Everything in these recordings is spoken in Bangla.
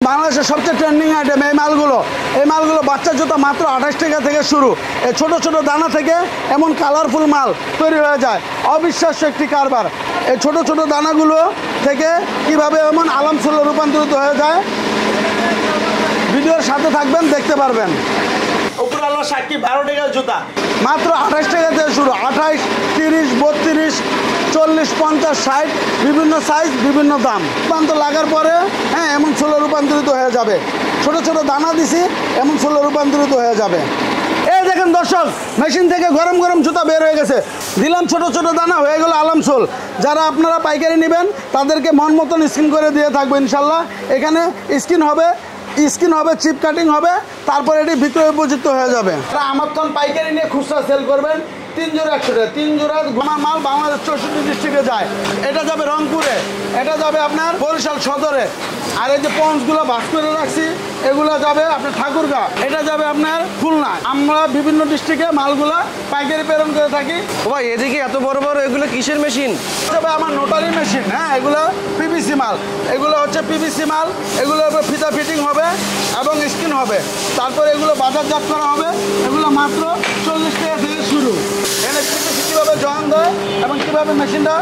বাংলাদেশের সবচেয়ে ট্রেন্ডিং আইটেম এই মালগুলো বাচ্চা জুতা মাত্র 28 টাকা থেকে শুরু। এই ছোট ছোট দানা থেকে এমন কালারফুল মাল তৈরি হয়ে যায়, অবিশ্বাস্য একটি কারবার। এই ছোট ছোট দানাগুলো থেকে কিভাবে এমন আলামসুলে রূপান্তরিত হয়ে যায়, ভিডিওর সাথে থাকবেন, দেখতে পারবেন। উপরে আল্লাহ সাক্ষী 12 টাকার জুতা মাত্র 28 টাকা থেকে শুরু। 28, 30, 32, 40, 50, 60 বিভিন্ন সাইজ, বিভিন্ন দাম। রূপান্তর লাগার পরে এমন সোলে রূপান্তরিত হয়ে যাবে। ছোট ছোট দানা দিছি, এমন সোলে রূপান্তরিত হয়ে যাবে। এই দেখেন দর্শক, মেশিন থেকে গরম গরম জুতা বের হয়ে গেছে। দিলাম ছোট ছোট দানা, হয়ে গেল আলামসোল। যারা আপনারা পাইকারি নেবেন তাদেরকে মন মতন স্ক্রিন করে দিয়ে থাকবো ইনশাল্লাহ। এখানে স্ক্রিন হবে, চিপ কাটিং হবে, তারপরে এটি বিক্রয় উপযুক্ত হয়ে যাবে। আমার তখন পাইকারি নিয়ে খুচরা সেল করবেন 3 জোড়া 100 টাকা। 3 জোড়া মাল বাংলাদেশ 64 ডিস্ট্রিক্টে যায়। এটা যাবে রংপুরে, এটা যাবে আপনার বরিশাল সদরে। আর এই যে পঞ্চগুলো ভাগ করে রাখছি, এগুলো যাবে আপনার ঠাকুরগাঁও, এটা যাবে আপনার খুলনা। আমরা বিভিন্ন ডিস্ট্রিক্টে মালগুলা পাইকারি প্রেরণ করে থাকি। ভাই এদিকে এত বড় বড় এগুলো কিসের মেশিন? যাবে আমার নোটারি মেশিন। এগুলো পিভিসি মাল, এগুলো হচ্ছে পিভিসি মাল। এগুলো ফিতা ফিটিং হবে এবং স্ক্রিন হবে, তারপরে এগুলো বাজারজাত করা হবে। এগুলো মাত্র 40 টাকা থেকে শুরু। এনে পিভিসি কীভাবে জয়েন দেয় এবং কীভাবে মেশিনটা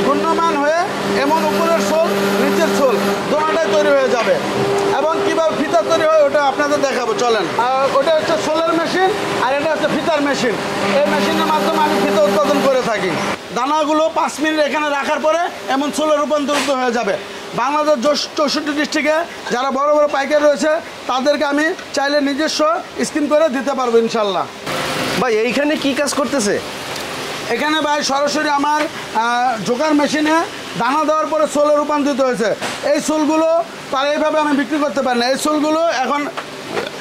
ঘূর্ণমান হয়ে এমন উপরের সোল নিচের সোল দোনোটাই তৈরি হয়ে যাবে। এবং কীভাবে ফিতা তৈরি হয় ওটা আপনাদের দেখাবো, চলেন। ওটা হচ্ছে সোলের মেশিন আর এটা হচ্ছে ফিতার মেশিন। এই মেশিনের মাধ্যমে আমি ফিতা উৎপাদন করে থাকি। দানাগুলো 5 মিনিট এখানে রাখার পরে এমন সোলে রূপান্তরিত হয়ে যাবে। বাংলাদেশ 64 ডিস্ট্রিক্টে যারা বড় বড় পাইকারি রয়েছে তাদেরকে আমি চাইলে নিজস্ব স্ক্রিন করে দিতে পারবো ইনশাল্লাহ। ভাই এইখানে কি কাজ করতেছে? এখানে ভাই সরাসরি আমার জোকার মেশিনে দানা দেওয়ার পরে সোলে রূপান্তরিত হয়েছে। এই সোলগুলো তার এইভাবে আমি বিক্রি করতে পারি না। এই সোলগুলো এখন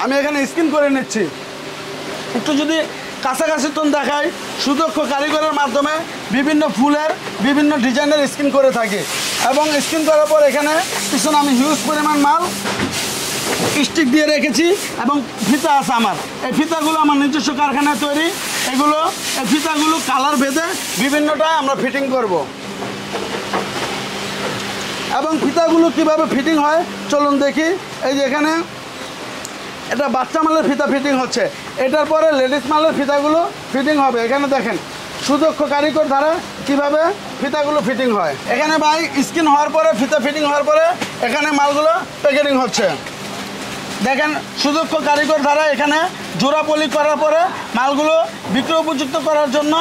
আমি এখানে স্ক্রিন করে নিচ্ছি। একটু যদি কাছাকাছি তো দেখাই, সুদক্ষ কারিগরের মাধ্যমে বিভিন্ন ফুলের বিভিন্ন ডিজাইনের স্ক্রিন করে থাকি। এবং স্ক্রিন করার পর এখানে পিছনে আমি হিউজ পরিমাণ মাল স্টিক দিয়ে রেখেছি এবং ফিতা আছে আমার। এই ফিতাগুলো আমার নিজস্ব কারখানায় তৈরি। এই ফিতাগুলো কালার ভেদে বিভিন্নটা আমরা ফিটিং করব। এবং ফিতাগুলো কিভাবে ফিটিং হয় চলুন দেখি। এই যে এখানে এটা বাচ্চা মালের ফিতা ফিটিং হচ্ছে, এটার পরে লেডিস মালের ফিতাগুলো ফিটিং হবে। এখানে দেখেন সুদক্ষ কারিগর দ্বারা কিভাবে ফিতাগুলো ফিটিং হয়। এখানে ভাই স্ক্রিন হওয়ার পরে ফিতা ফিটিং হওয়ার পরে এখানে মালগুলো প্যাকেটিং হচ্ছে। দেখেন সুদক্ষ কারিগর দ্বারা এখানে জোড়া পলি করার পরে মালগুলো বিক্রয় উপযুক্ত করার জন্য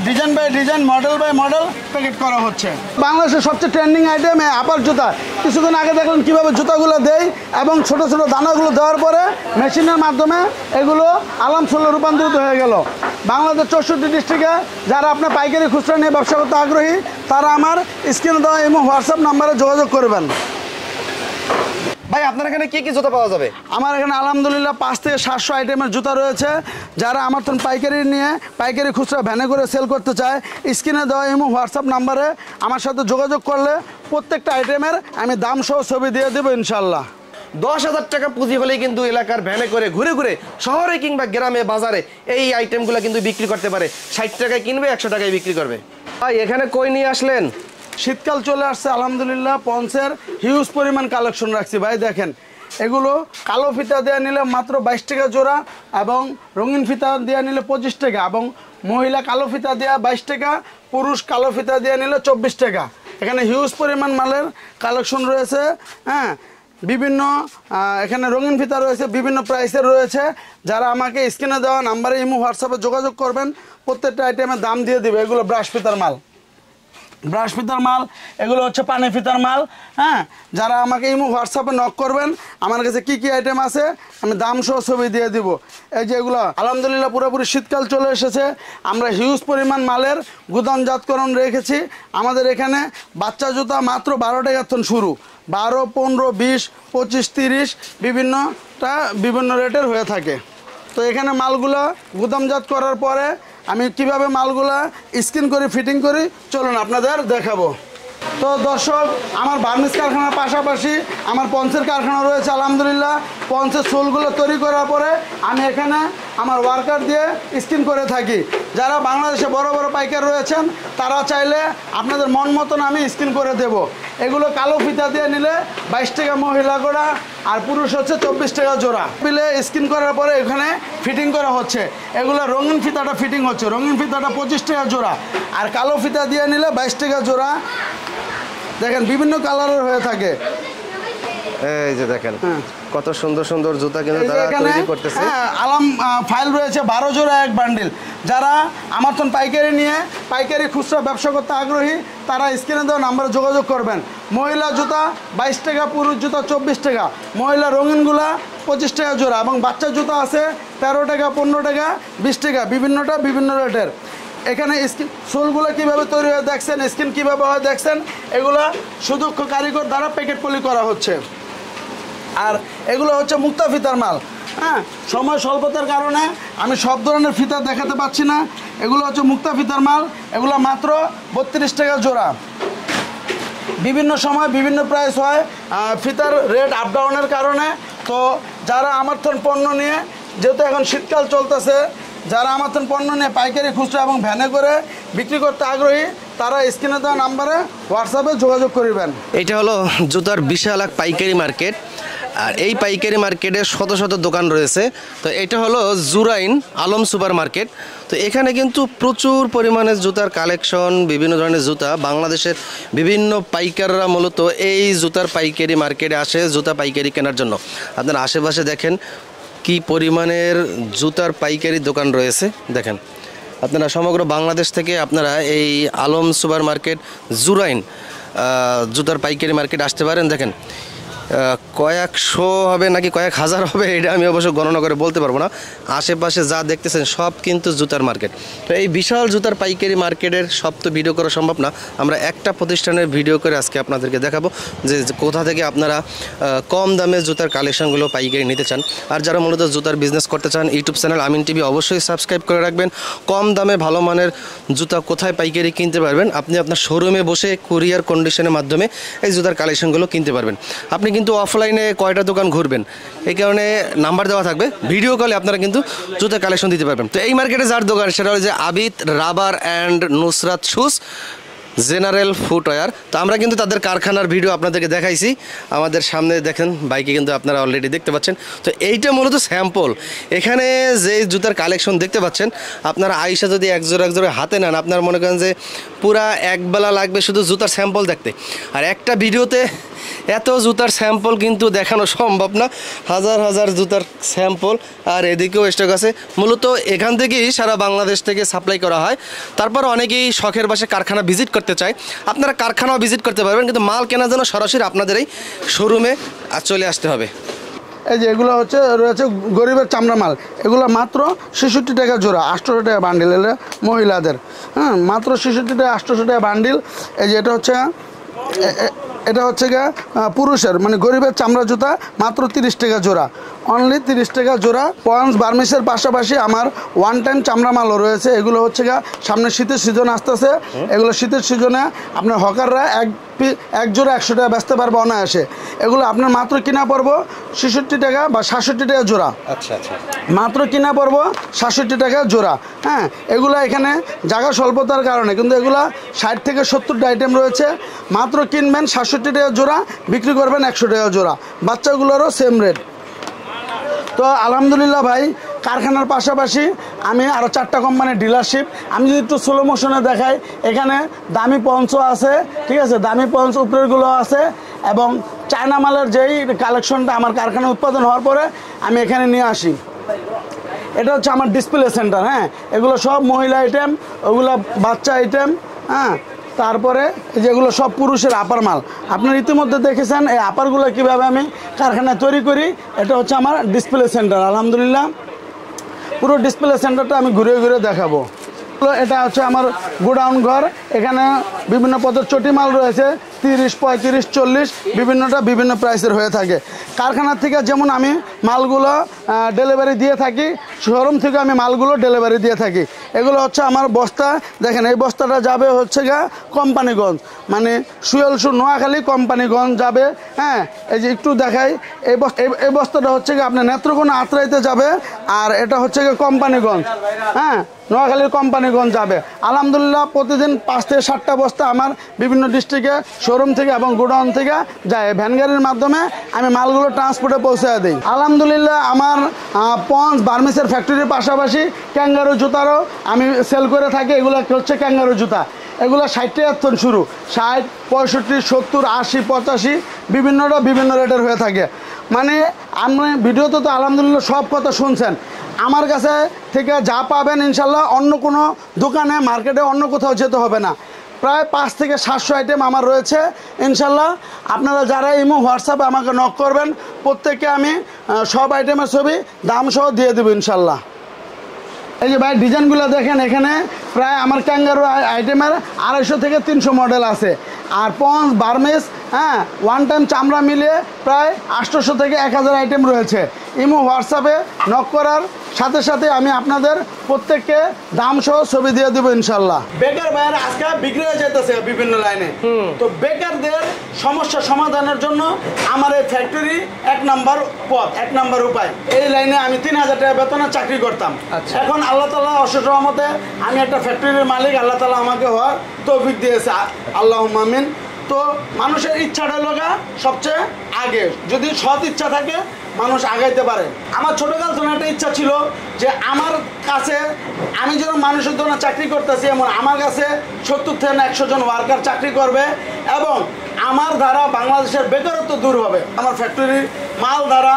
design by design, model by model packet করা হচ্ছে। বাংলাদেশের সবচেয়ে ট্রেন্ডিং আইটেম আপার জুতা। কিছুক্ষণ আগে দেখলেন কীভাবে জুতাগুলো দেয় এবং ছোট ছোট দানাগুলো দেওয়ার পরে মেশিনের মাধ্যমে এগুলো আলামসোলে রূপান্তরিত হয়ে গেল। বাংলাদেশ 64 ডিস্ট্রিক্টে যারা আপনার পাইকারি খুচরা নিয়ে ব্যবসা করতে আগ্রহী তারা আমার স্ক্রিনে দেওয়া এবং হোয়াটসঅ্যাপ নাম্বারে যোগাযোগ করবেন। ভাই আপনার এখানে কি কি জুতা পাওয়া যাবে? আমার এখানে আলহামদুলিল্লাহ 500 থেকে 700 আইটেমের জুতা রয়েছে। যারা আমার তখন পাইকারি খুচরা ভ্যানে করে সেল করতে চায়, স্ক্রিনে দেওয়া এবং হোয়াটসঅ্যাপ নাম্বারে আমার সাথে যোগাযোগ করলে প্রত্যেকটা আইটেমের আমি দাম সহ ছবি দিয়ে দেবো ইনশাল্লাহ। 10,000 টাকা পুঁজি হলেই কিন্তু এলাকার ভ্যানে করে ঘুরে ঘুরে শহরে কিংবা গ্রামে বাজারে এই আইটেমগুলো কিন্তু বিক্রি করতে পারে। 60 টাকায় কিনবে, 100 টাকায় বিক্রি করবে। ভাই এখানে কই নিয়ে আসলেন? শীতকাল চলে আসছে আলহামদুলিল্লাহ, পন্সের হিউজ পরিমাণ কালেকশন রাখছি। ভাই দেখেন এগুলো কালো ফিতা দেওয়া নিলে মাত্র 22 টাকা জোড়া এবং রঙিন ফিতা দেওয়া নিলে 25 টাকা এবং মহিলা কালো ফিতা দেওয়া 22 টাকা, পুরুষ কালো ফিতা দেওয়া নিলে 24 টাকা। এখানে হিউজ পরিমাণ মালের কালেকশন রয়েছে। বিভিন্ন এখানে রঙিন ফিতা রয়েছে, বিভিন্ন প্রাইসের রয়েছে। যারা আমাকে স্ক্রিনে দেওয়া নাম্বারে ইমো হোয়াটসঅ্যাপে যোগাযোগ করবেন প্রত্যেকটা আইটেমের দাম দিয়ে দিবে। এগুলো ব্রাশ ফিতার মাল, এগুলো হচ্ছে পানি ফিতার মাল। যারা আমাকে ইমো হোয়াটসঅ্যাপে নক করবেন আমার কাছে কি কি আইটেম আছে আমি দাম সহ ছবি দিয়ে দিব। এই যে এগুলো আলহামদুলিল্লাহ পুরোপুরি শীতকাল চলে এসেছে, আমরা হিউজ পরিমাণ মালের গুদামজাতকরণ রেখেছি। আমাদের এখানে বাচ্চা জুতা মাত্র 12 টাকা থেকে শুরু, 12, 15, 20, 25, 30 বিভিন্ন রেটের হয়ে থাকে। তো এখানে মালগুলো গুদামজাত করার পরে আমি কিভাবে মালগুলা স্ক্রিন করে ফিটিং করি চলুন আপনাদের দেখাবো। তো দর্শক, আমার বার্মিজ কারখানার পাশাপাশি আমার পঞ্চের কারখানা রয়েছে আলহামদুলিল্লাহ। পঞ্চের সোলগুলো তৈরি করার পরে আমি এখানে আমার ওয়ার্কার দিয়ে স্কিন করে থাকি। যারা বাংলাদেশে বড় বড় পাইকার রয়েছেন তারা চাইলে আপনাদের মন মতন আমি স্কিন করে দেব। এগুলো কালো ফিতা দিয়ে নিলে 22 টাকা মহিলা গোড়া, আর পুরুষ হচ্ছে 24 টাকা জোড়া। বিলে স্কিন করার পরে এখানে ফিটিং করা হচ্ছে। এগুলো রঙিন ফিতাটা ফিটিং হচ্ছে, রঙিন ফিতাটা 25 টাকা জোড়া, আর কালো ফিতা দিয়ে নিলে 22 টাকা জোড়া। দেখেন বিভিন্ন কালারের হয়ে থাকে। এই যে দেখেন কত সুন্দর সুন্দর জুতা কিন্তু তারা তৈরি করতেছে। আলাম ফাইল রয়েছে 12 জোড়া এক বান্ডিল। যারা আমার তো পাইকারি নিয়ে পাইকারি খুচরা ব্যবসা করতে আগ্রহী তারা স্ক্রিনে দেওয়া নাম্বারে যোগাযোগ করবেন। মহিলা জুতা 22 টাকা, পুরুষ জুতা 24 টাকা, মহিলা রঙিনগুলা 25 টাকা জোড়া, এবং বাচ্চা জুতা আছে 13 টাকা, 15 টাকা, 20 টাকা, বিভিন্নটা বিভিন্ন রেটের। এখানে স্কিন সোলগুলো কীভাবে তৈরি হয়ে দেখছেন, স্কিন কীভাবে হয় দেখছেন, এগুলো সুদক্ষ কারিগর দ্বারা প্যাকেট পলি করা হচ্ছে। আর এগুলো হচ্ছে মুক্তা ফিতার মাল। হ্যাঁ, সময় স্বল্পতার কারণে আমি সব ধরনের ফিতা দেখাতে পাচ্ছি না। এগুলো হচ্ছে মুক্তা ফিতার মাল। এগুলো মাত্র 32 টাকা জোড়া। বিভিন্ন সময় বিভিন্ন প্রাইস হয়, ফিতার রেট আপ ডাউনের কারণে। তো যারা আমার তো পণ্য নিয়ে, যেহেতু এখন শীতকাল চলতেছে, যারা আমার তো পণ্য নিয়ে পাইকারি খুচরা এবং ভ্যানে করে বিক্রি করতে আগ্রহী তারা স্ক্রিনে দেওয়া নাম্বারে হোয়াটসঅ্যাপে যোগাযোগ করিবেন। এটা হলো জুতার বিশাল এক পাইকারি মার্কেট, আর এই পাইকারি মার্কেটে শত শত দোকান রয়েছে। তো এটা হলো জুরাইন আলম সুপার মার্কেট। তো এখানে কিন্তু প্রচুর পরিমাণে জুতার কালেকশন, বিভিন্ন ধরনের জুতা। বাংলাদেশের বিভিন্ন পাইকাররা মূলত এই জুতার পাইকারি মার্কেটে আসে জুতা পাইকারি কেনার জন্য। আপনারা আশেপাশে দেখেন কি পরিমাণের জুতার পাইকারি দোকান রয়েছে। দেখেন আপনারা সমগ্র বাংলাদেশ থেকে আপনারা এই আলম সুপার মার্কেট জুরাইন জুতার পাইকারি মার্কেট আসতে পারেন। দেখেন কয়েকশো হবে নাকি কয়েক হাজার হবে এটা আমি অবশ্য গণনা করে বলতে পারবো না। আশেপাশে যা দেখতেছেন সব কিন্তু জুতার মার্কেট। তো এই বিশাল জুতার পাইকারি মার্কেটের সব তো ভিডিও করা সম্ভব না। আমরা একটা প্রতিষ্ঠানের ভিডিও করে আজকে আপনাদেরকে দেখাবো যে কোথা থেকে আপনারা কম দামে জুতার কালেকশনগুলো পাইকারি নিতে চান। আর যারা মূলত জুতার বিজনেস করতে চান, ইউটিউব চ্যানেল আমিন টিভি অবশ্যই সাবস্ক্রাইব করে রাখবেন। কম দামে ভালো মানের জুতা কোথায় পাইকারি কিনতে পারবেন, আপনি আপনার শোরুমে বসে কুরিয়ার কন্ডিশনের মাধ্যমে এই জুতার কালেকশনগুলো কিনতে পারবেন। আপনি কিন্তু অফলাইনে কয়টা দোকান ঘুরবেন, এই কারণে নাম্বার দেওয়া থাকবে, ভিডিও কলে আপনারা কিন্তু জুতার কালেকশন দিতে পারবেন। তো এই মার্কেটে যার দোকান সেটা হচ্ছে Abid rubber and Nusrat shoes general footwear. তো আমরা কিন্তু তাদের কারখানার ভিডিও আপনাদেরকে দেখাইছি। আমাদের সামনে দেখেন বাইকে কিন্তু আপনারা অলরেডি দেখতে পাচ্ছেন। তো এইটা মূলত স্যাম্পল। এখানে যে জুতার কালেকশন দেখতে পাচ্ছেন, আপনারা আইসা যদি এক জোড়া হাতে নেন, আপনার মনে করেন যে পুরা একবেলা লাগবে শুধু জুতার স্যাম্পল দেখতে। আর একটা ভিডিওতে এত জুতার স্যাম্পল কিন্তু দেখানো সম্ভব না, হাজার হাজার জুতার স্যাম্পল। আর এদিকেও স্টক আছে। মূলত এখান থেকেই সারা বাংলাদেশ থেকে সাপ্লাই করা হয়। তারপর অনেকেই শখের বসে কারখানা ভিজিট করতে চায়, আপনারা কারখানাও ভিজিট করতে পারবেন, কিন্তু মাল কেনার জন্য সরাসরি আপনাদের এই শোরুমে চলে আসতে হবে। এই যে এগুলো রয়েছে গরিবের চামড়া মাল। এগুলো মাত্র 66 টাকা জোড়া, 800 টাকা বান্ডিল। এলে মহিলাদের মাত্র 66 টাকা, 800 টাকা বান্ডিল। এই যে এটা হচ্ছে গিয়ে পুরুষের মানে গরিবের চামড়া জুতা, মাত্র 30 টাকা জোড়া, অনলি 30 টাকা জোড়া। পঞ্চ বার্মিসের পাশাপাশি আমার ওয়ান টাইম চামড়া মালও রয়েছে। এগুলো হচ্ছে গিয়ে সামনে শীতের সিজন আসতেছে। এগুলো শীতের সিজনে আপনার হকাররা এক জোড়া 100 টাকা বেচতে পারবে অনায়াসে। এগুলো আপনার মাত্র কিনা পড়বো 66 টাকা বা 67 টাকা জোড়া। আচ্ছা আচ্ছা, মাত্র কিনা পড়বো 67 টাকা জোড়া। হ্যাঁ, এগুলো এখানে জায়গা স্বল্পতার কারণে, কিন্তু এগুলা 60 থেকে 70টা আইটেম রয়েছে। মাত্র কিনবেন 67 টাকা জোড়া, বিক্রি করবেন 100 টাকা জোড়া। বাচ্চাগুলোরও সেম রেট। তো আলহামদুলিল্লাহ ভাই, কারখানার পাশাপাশি আমি আরও 4টা কোম্পানির ডিলারশিপ। আমি যদি একটু স্লো মোশনে দেখাই, এখানে দামি পঞ্চ আছে, ঠিক আছে, দামি পঞ্চ উপরেরগুলো আছে, এবং চায়না মালের যেই কালেকশনটা আমার কারখানায় উৎপাদন হওয়ার পরে আমি এখানে নিয়ে আসি। এটা হচ্ছে আমার ডিসপ্লে সেন্টার। হ্যাঁ, এগুলো সব মহিলা আইটেম, ওগুলো বাচ্চা আইটেম। হ্যাঁ, তারপরে যেগুলো সব পুরুষের আপার মাল। আপনারা ইতিমধ্যে দেখেছেন এই আপারগুলো কীভাবে আমি কারখানায় তৈরি করি। এটা হচ্ছে আমার ডিসপ্লে সেন্টার। আলহামদুলিল্লাহ পুরো ডিসপ্লে সেন্টারটা আমি ঘুরে ঘুরে দেখাবো। এটা হচ্ছে আমার গোডাউন ঘর। এখানে বিভিন্ন পদের চটি মাল রয়েছে, 30, 35, 40 বিভিন্নটা বিভিন্ন প্রাইসের হয়ে থাকে। কারখানার থেকে যেমন আমি মালগুলো ডেলিভারি দিয়ে থাকি, শোরুম থেকে আমি মালগুলো ডেলিভারি দিয়ে থাকি। এগুলো হচ্ছে আমার বস্তা। দেখেন এই বস্তাটা যাবে হচ্ছে গা কোম্পানিগঞ্জ, মানে সুয়েলসু নোয়াখালী কোম্পানিগঞ্জ যাবে। হ্যাঁ, এই যে একটু দেখাই, এই বস্তাটা হচ্ছে গিয়ে আপনার নেত্রকোনা আত্রাইতে যাবে, আর এটা হচ্ছে গিয়ে কোম্পানিগঞ্জ, হ্যাঁ নোয়াখালীর কোম্পানিগঞ্জ যাবে। আলহামদুলিল্লাহ প্রতিদিন 5 থেকে 7টা বস্তা আমার বিভিন্ন ডিস্ট্রিক্টে শোরুম থেকে এবং গোডাউন থেকে যায়। ভ্যান গাড়ির মাধ্যমে আমি মালগুলো ট্রান্সপোর্টে পৌঁছে দিই। আলহামদুলিল্লাহ আমার পঞ্চ বার্মিসের ফ্যাক্টরির পাশাপাশি ক্যাঙ্গারু জুতারও আমি সেল করে থাকি। এগুলো হচ্ছে ক্যাঙ্গারু জুতা। এগুলো 60 টাকা থেকে শুরু, 60, 65, 70, 80, 85 বিভিন্নটা বিভিন্ন রেটের হয়ে থাকে। মানে আপনি ভিডিওতে তো আলহামদুলিল্লাহ সব কথা শুনছেন। আমার কাছে থেকে যা পাবেন ইনশাল্লাহ অন্য কোনো দোকানে মার্কেটে অন্য কোথাও যেতে হবে না। প্রায় 5 থেকে 700 আইটেম আমার রয়েছে ইনশাল্লাহ। আপনারা যারা ইমো হোয়াটসঅ্যাপে আমাকে নক করবেন প্রত্যেককে আমি সব আইটেমের ছবি দাম সহ দিয়ে দেবো ইনশাল্লাহ। এই যে ভাই ডিজাইনগুলো দেখেন, এখানে প্রায় আমার ক্যাঙ্গারু আইটেমের 250 থেকে 300 মডেল আছে। আর পঞ্চ বার্মিস, হ্যাঁ ওয়ান টাইম চামড়া মিলিয়ে প্রায় 800 থেকে 1000 আইটেম রয়েছে। ইমো হোয়াটসঅ্যাপে নক করার সাথে সাথে আমি আপনাদের প্রত্যেককে দাম সহ ছবি দিয়ে দেবো ইনশাল্লাহ। বেকার ভাইয়ের আজকে বিক্রি হয়ে যেতেছে বিভিন্ন লাইনে, তো বেকারদের সমস্যা সমাধানের জন্য আমার এই ফ্যাক্টরি 1 নাম্বার পথ, 1 নাম্বার উপায়। এই লাইনে আমি 3000 টাকা বেতনে চাকরি করতাম। এখন আল্লাহ তাআলা অশেষ রহমতে আমি একটা ফ্যাক্টরির মালিক, আল্লাহ তাআলা আমাকে হওয়ার তৌফিক দিয়েছে, আল্লাহুম্মা আমিন। তো মানুষের ইচ্ছাটা লগা সবচেয়ে আগে, যদি সৎ ইচ্ছা থাকে মানুষ আগাইতে পারে। আমার ছোটকাল থেকে একটা ইচ্ছা ছিল যে আমার কাছে আমি যেন মানুষের জন্য চাকরি করতেছি, এমন আমার কাছে 70 থেকে 100 জন ওয়ার্কার চাকরি করবে এবং আমার দ্বারা বাংলাদেশের বেকারত্ব দূর হবে। আমার ফ্যাক্টরির মাল দ্বারা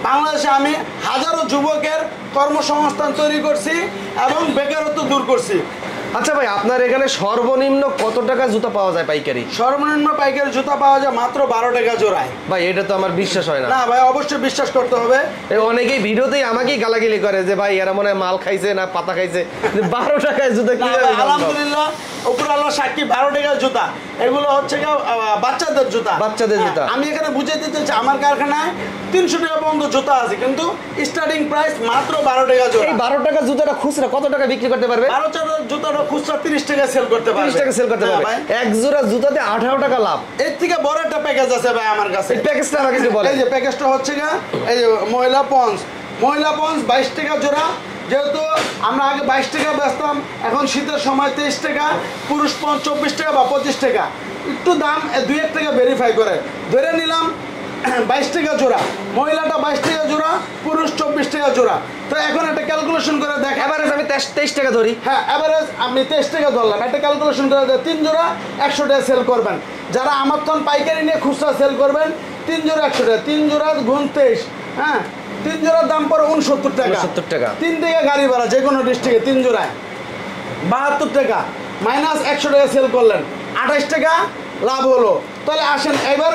বাংলাদেশে আমি হাজারো যুবকের কর্মসংস্থান তৈরি করছি এবং বেকারত্ব দূর করছি। আচ্ছা ভাই, আপনার এখানে সর্বনিম্ন কত টাকা জুতা পাওয়া যায় পাইকারি? সর্বনিম্ন পাইকারি জুতা পাওয়া যায় মাত্র 12 টাকা জোড়ায়। ভাই এটা তো আমার বিশ্বাস হয় না। না ভাই, অবশ্যই বিশ্বাস করতে হবে। অনেকেই ভিডিওতেই আমাকেই গালাগালি করে যে ভাই এরা মনে হয় মাল খাইছে না পাতা খাইছে, 12 টাকায় জুতা কি? আলহামদুলিল্লাহ উপর আল্লাহ সাক্ষী, 12 টাকার জুতা। এগুলো হচ্ছে বাচ্চাদের জুতা। বাচ্চাদের জুতা। আমি এখানে বুঝাইতে চাইছি আমার কারখানায় 300 টাকা পর্যন্ত জুতা আছে, কিন্তু স্টার্টিং প্রাইস মাত্র 12 টাকা জোড়া। এই 12 টাকা জুতাটা খুচরা কত টাকা বিক্রি করতে পারবে? 12 টাকার জুতাটা খুচরা 30 টাকা সেল করতে পারবে। 30 টাকা সেল করতে পারবে। এক জোড়া জুতাতে 18 টাকা লাভ। এর থেকে বড় একটা প্যাকেজ আছে ভাই আমার কাছে। এই প্যাকেজটা আমাকে একটু বলেন। এই যে প্যাকেজটা হচ্ছে এই যে মহিলা পঞ্চ 22 টাকা জোড়া। যেহেতু আমরা আগে 22 টাকা বেচতাম, এখন শীতের সময় 23 টাকা, পুরুষ 24 টাকা বা 25 টাকা, একটু দাম 2-1 টাকা ভেরিফাই করে ধরে নিলাম 22 টাকা জোড়া। মহিলাটা 22 টাকা জোড়া, পুরুষ 24 টাকা জোড়া। তো এখন একটা ক্যালকুলেশন করে দেখ, এভারেজ আমি 23 টাকা ধরি। হ্যাঁ এভারেজ আপনি 23 টাকা ধরলাম। একটা ক্যালকুলেশন করে দেয় 3 জোড়া 100 টাকা সেল করবেন। যারা আমার তখন পাইকারি নিয়ে খুচরা সেল করবেন 3 জোড়া 100 টাকা, 3 জোড়া গুণ 23, হ্যাঁ 3 জোড়ার দাম পড়ে 69 টাকা। 69 টাকা। 3 টাকা গাড়ি ভাড়া যে কোনো ডিস্ট্রিক্টে 3 জোড়ায় 72 টাকা, মাইনাস 100 টাকা সেল করলেন, 28 টাকা লাভ হলো। তাহলে আসেন এবার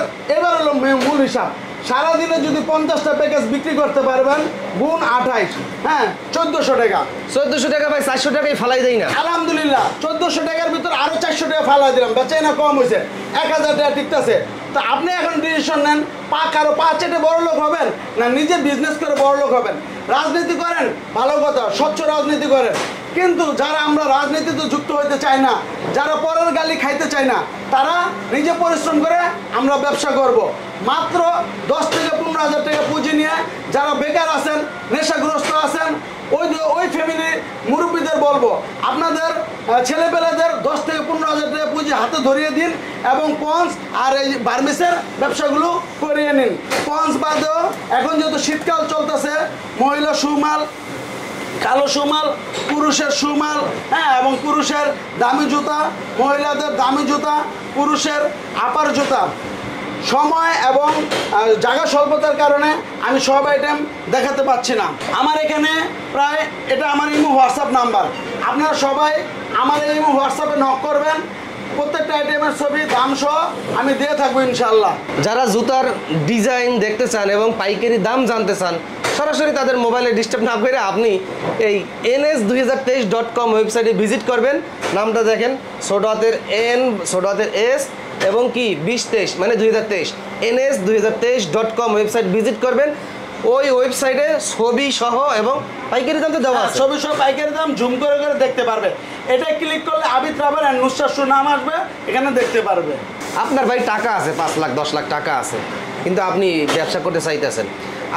হলো মূল হিসাব। সারাদিনে যদি 50টা প্যাকেজ বিক্রি করতে পারবেন গুণ 28, হ্যাঁ 1400 টাকা। 1400 টাকা ভাই 400 টাকাই ফালাই দেই না। আলহামদুলিল্লাহ 1400 টাকার ভিতর আরো 400 টাকা ফালাই দিলাম, বেচাই না কম হয়েছে, 1000 টাকা টিকতেছে। তো আপনি এখন ডিসিশন নেন, কারো পা চেটে বড় লোক হবেন না নিজে বিজনেস করে বড় লোক হবেন। রাজনীতি করেন ভালো কথা, স্বচ্ছ রাজনীতি করেন, কিন্তু যারা আমরা রাজনীতিতে যুক্ত হইতে চাই না, যারা পরের গালি খাইতে চাই না, তারা নিজে পরিশ্রম করে আমরা ব্যবসা করব। মাত্র 10 থেকে 15,000 টাকা পুঁজি নিয়ে যারা বেকার আছেন, নেশাগ্রস্ত আছেন, ওই ফ্যামিলির মুরব্বীদের বলবো আপনাদের ছেলেপেলেদের 10 থেকে 15,000 টাকা পুঁজি হাতে ধরিয়ে দিন এবং পঞ্চ আর এই বার্মিসের ব্যবসাগুলো করিয়ে নিন। পঞ্চ বাদেও এখন যেহেতু শীতকাল চলতেছে, মহিলা সুমাল, কালো সুমাল, পুরুষের সুমাল, হ্যাঁ এবং পুরুষের দামি জুতা, মহিলাদের দামি জুতা, পুরুষের আপার জুতা। সময় এবং জায়গা স্বল্পতার কারণে আমি সব আইটেম দেখাতে পাচ্ছি না। আমার এখানে প্রায় এটা আমার ইমো হোয়াটসঅ্যাপ নাম্বার, আপনারা সবাই আমার এই ইমো হোয়াটসঅ্যাপে নক করবেন, প্রত্যেকটা আইটেমের ছবি দাম সহ আমি দিয়ে থাকবো ইনশাআল্লাহ। যারা জুতার ডিজাইন দেখতে চান এবং পাইকারি দাম জানতে চান, সরাসরি তাদের মোবাইলে ডিস্টার্ব না করে আপনি এই ns2023.com ওয়েবসাইটে ভিজিট করবেন। নামটা দেখেন, ছোট হাতের N, ছোট হাতের S এবং কি 2023 মানে 2023, ns2023.com ওয়েবসাইট ভিজিট করবেন। ওই ওয়েবসাইটে ছবি সহ এবং পাইকারি দাম তো দেওয়া আছে। ছবি সহ পাইকারি দাম জুম করে করে দেখতে পারবে। এটা ক্লিক করলে আবিদ রাবার এন্ড নুসরাত শু নাম আসবে, এখানে দেখতে পারবে। আপনার ভাই টাকা আছে, 5 লাখ 10 লাখ টাকা আছে, কিন্তু আপনি ব্যবসা করতে চাইতেছেন,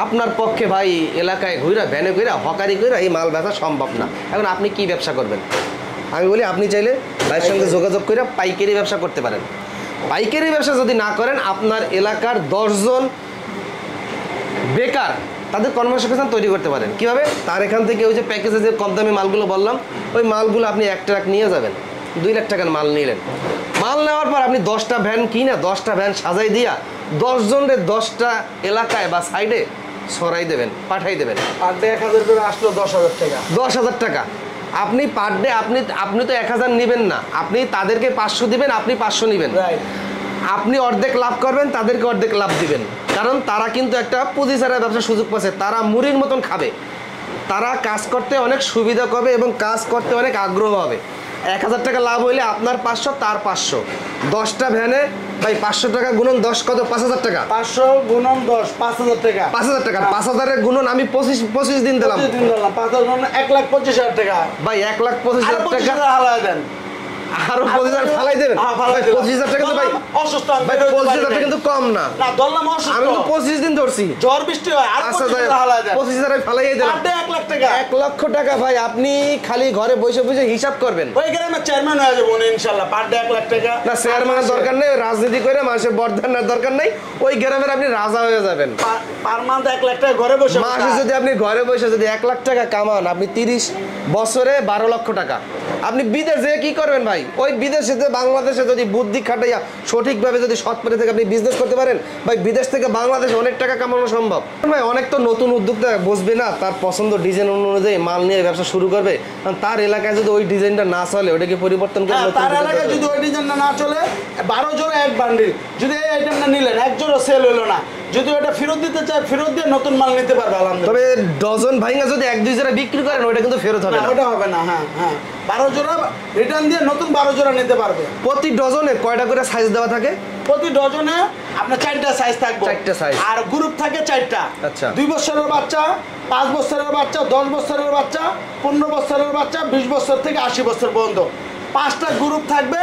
আপনার পক্ষে ভাই এলাকায় ঘুরা ভ্যানে ঘুরা হকারি ঘুরা এই মাল বেচা সম্ভব না। এখন আপনি কি ব্যবসা করবেন? আমি বলি আপনি চাইলে ভাইয়ের সঙ্গে যোগাযোগ করে পাইকারি ব্যবসা করতে পারেন। পাইকারি ব্যবসা যদি না করেন, আপনার এলাকার 10 জন বেকার তাদের কর্মসংস্থান তৈরি করতে পারেন। কীভাবে? তার এখান থেকে ওই যে প্যাকেজে যে কম দামি মালগুলো বললাম, ওই মালগুলো আপনি 1 ট্রাক নিয়ে যাবেন, 2 লাখ টাকার মাল নিলেন। মাল নেওয়ার পর আপনি 10টা ভ্যান কিনা 10টা ভ্যান সাজাই দিয়া 10 জনের 10টা এলাকায় বা সাইডে সরাই দেবেন, পাঠাই দেবেন। আর 1000 করে আসলো 10,000 টাকা। 10,000 টাকা আপনি পার ডে, আপনি তো 1000 নেবেন না, আপনি তাদেরকে 500 দিবেন, আপনি 500 নেবেন। আপনি অর্ধেক লাভ করবেন, তাদেরকে অর্ধেক লাভ দিবেন। কারণ তারা কিন্তু একটা পুঁজি ছাড়া ব্যবসার সুযোগ পাচ্ছে, তারা মুড়ির মতন খাবে, তারা কাজ করতে অনেক সুবিধা করবে এবং কাজ করতে অনেক আগ্রহ হবে। 1000 টাকা লাভ হইলে আপনার 500, তার 500, 10টা ভ্যানে ভাই 500 টাকা গুণন 10 কত? 5000 টাকা। 500 গুণন 10 5000 টাকা। 5000 টাকা, 5000 এর গুণন আমি 25 দিন দিলাম। 5000 গুণন 1,25,000 টাকা। ভাই 1,25,000 টাকা হালায় দেন, আরো 25,000 ফালাই দেবেন। 25,000 টাকা তো ভাই অসুস্থ, ভাই 25,000 টাকা কিন্তু কম না। না ধরলাম অসুস্থ, আমি তো 25 দিন ধরছি, ঝড় বৃষ্টি হয় আর 25,000 হালায় দেন। 25,000 আমি ফালাই দিলাম। 1 লাখ টাকা। 1 লক্ষ টাকা ভাই আপনি খালি ঘরে বসে বসে হিসাব করবেন। ওই গ্রামের চেয়ারম্যান হয়ে যাবো ইনশাআল্লাহ, পার ডে 1 লাখ টাকা। না চেয়ারম্যানের দরকার নেই, রাজনীতি করে মানুষের বর্ধনের দরকার নেই, ওই গ্রামের আপনি রাজা হয়ে যাবেন। পার মান্থ 1 লাখ টাকা ঘরে বসে, মাসে যদি আপনি ঘরে বসে যদি 1 লাখ টাকা কামান, আপনি 30 বছরে 12 লক্ষ টাকা। আপনি বিদেশে কি করবেন ভাই? ওই বিদেশে যে বাংলাদেশে যদি বুদ্ধি খাটাইয়া সঠিকভাবে যদি সৎ পথে থেকে আপনি বিজনেস করতে পারেন, ভাই বিদেশ থেকে বাংলাদেশে অনেক টাকা কামানো সম্ভব। ভাই অনেক তো নতুন উদ্যোক্তা বসবে না, তার পছন্দ ডিজাইন অনুযায়ী মাল নিয়ে ব্যবসা শুরু করবে। কারণ তার এলাকায় যদি ওই ডিজাইনটা না চলে, ওটাকে পরিবর্তন করে তার এলাকায় যদি ওই ডিজাইনটা না চলে, 12 জোড়া এক বান্ডিল, যদি এই আইটেমটা নিলেন 1 জোড়া সেল হলো না, যদি ওটা ফেরত দিতে চায় ফেরত দিয়ে নতুন মাল নিতে পারবে আলহামদুলিল্লাহ। তবে ডজন ভাইঙ্গা যদি 1-2 জোড়া বিক্রি করেন, ওটা কিন্তু ফেরত হবে না, ওটা হবে না। হ্যাঁ হ্যাঁ, 12 জোড়া রিটার্ন দিয়ে নতুন 12 জোড়া নিতে পারবে। প্রতি ডজনে কয়টা করে সাইজ দেওয়া থাকে? প্রতি ডজনে আপনার 4টা সাইজ থাকবে, 4টা সাইজ, আর গ্রুপ থাকে 4টা। আচ্ছা, 2 বছরের বাচ্চা, 5 বছরের বাচ্চা, 10 বছরের বাচ্চা, 15 বছরের বাচ্চা, 20 বছর থেকে 80 বছর পর্যন্ত 5টা গ্রুপ থাকবে।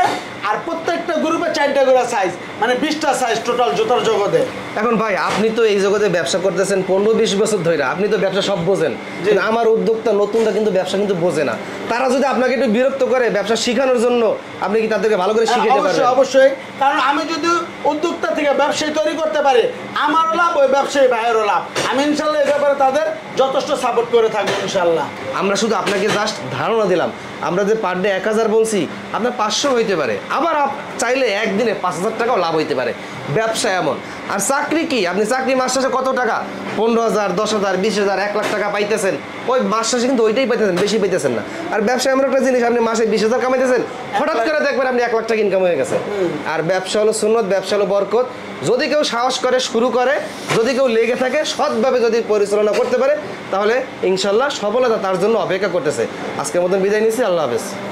আর প্রত্যেকটা গ্রুপে 4টা করে সাইজ, মানে 20টা সাইজ টোটাল জুতার জগতে। এখন ভাই আপনি তো এই জগতে ব্যবসা করতেছেন 15-20 বছর ধরে, আপনি তো ব্যবসা সব বোঝেন। কিন্তু আমার উদ্যোক্তা নতুনটা কিন্তু ব্যবসা কিন্তু বোঝে না। তারা যদি আপনাকে একটু বিরক্ত করে ব্যবসা শেখানোর জন্য, আপনি কি তাদেরকে ভালো করে শিখাতে পারবেন? অবশ্যই অবশ্যই, কারণ আমি যদি উদ্যোক্তা থেকে ব্যবসায়ী তৈরি করতে পারি, আমারও লাভ, ওই ব্যবসায়ী ভাইয়েরও লাভ। আমি ইনশাল্লাহ এই ব্যাপারে তাদের যথেষ্ট সাপোর্ট করে থাকবো ইনশাল্লাহ। আমরা শুধু আপনাকে জাস্ট ধারণা দিলাম। আমরা যে পার ডে 1000 বলছি, আপনার 500 হইতে পারে, আবার চাইলে একদিনে 5000 টাকাও লাভ হইতে পারে। ব্যবসা এমন। আর চাকরি কি, আপনি চাকরি মাস শেষে কত টাকা? 15,000, 10,000, 20,000, 1 লাখ টাকা পাইতেছেন, ওই মাস শেষে কিন্তু ওইটাই পাইতেছেন, বেশি পাইতেছেন না। আর ব্যবসা এমন একটা জিনিস, আপনি মাসে 20,000 কামাইতেছেন, হঠাৎ করে দেখবেন আপনি 1 লাখ টাকা ইনকাম হয়ে গেছে। আর ব্যবসা হলো সুন্নত, ব্যবসা হলো বরকত। যদি কেউ সাহস করে শুরু করে, যদি কেউ লেগে থাকে, সৎভাবে যদি পরিচালনা করতে পারে, তাহলে ইনশাল্লাহ সফলতা তার জন্য অপেক্ষা করতেছে। আজকের মতন বিদায় নিচ্ছি, আল্লাহ হাফেজ।